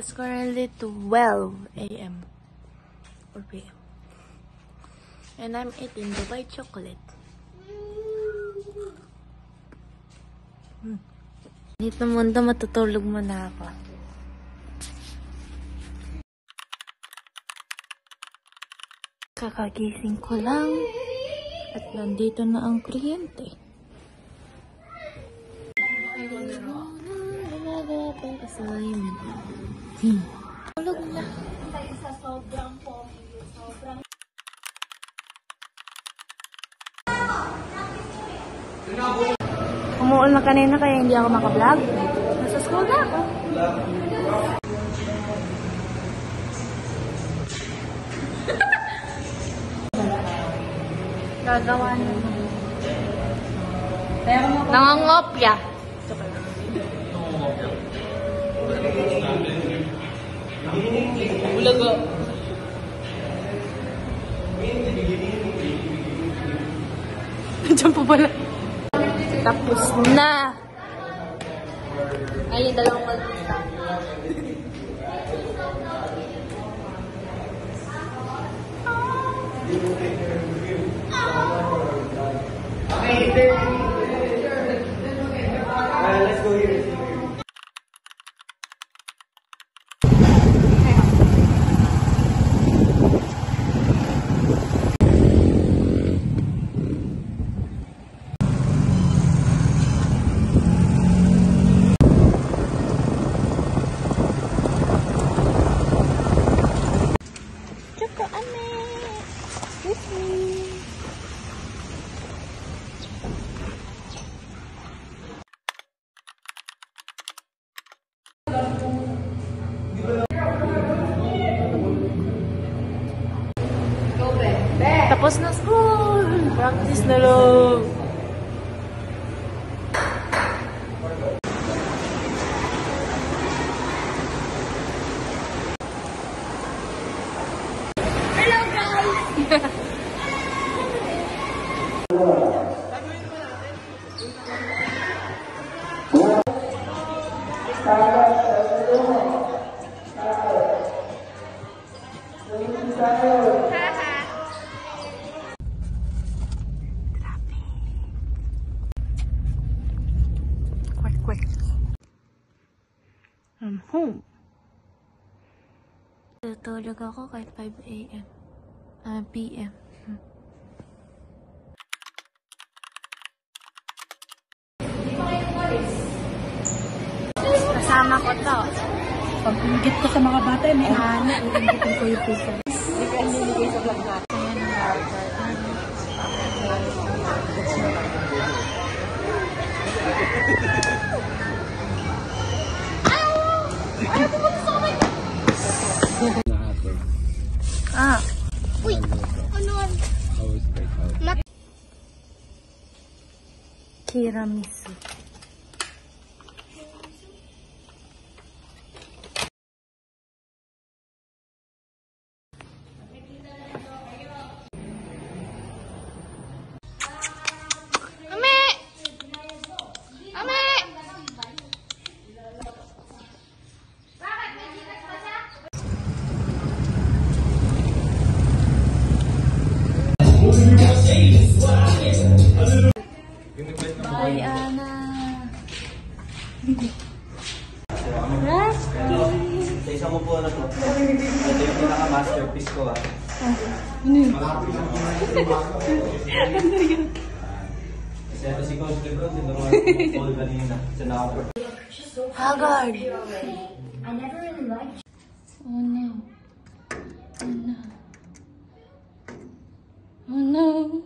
It's currently 12 a.m. or p.m. And I'm eating Dubai chocolate. Dito mundo, matutulog muna ako. Kakagising ko lang. At nandito na ang kuryente. Tulog na. Umuul na kanina kaya hindi ako makablog. Nasa school na ako. Gagawa na. Nangangopya. Bulaga. Diyan po pala. Tapos na. Ay, yung dalawang magkita. Let's go here. Tapos na school! Practice na lang! Hello guys! Quick. I'm home. Tutulog ako kahit 5 a.m. p.m. Kasama ko to. Pag ingit ko sa mga bata, may hanap. Ingit ko yung puso. Hindi ka niligay sa vlog natin. Uy! Ano? Tiramisu. Ay, Ana. Sa isang upo na to. Ito yung pinaka-masterpiece ko ah. Kasi ito si Coach Lebron, si Paul kanina. Sa nakaport. Haggard. I never really liked you. Oh no. Oh no. Oh no.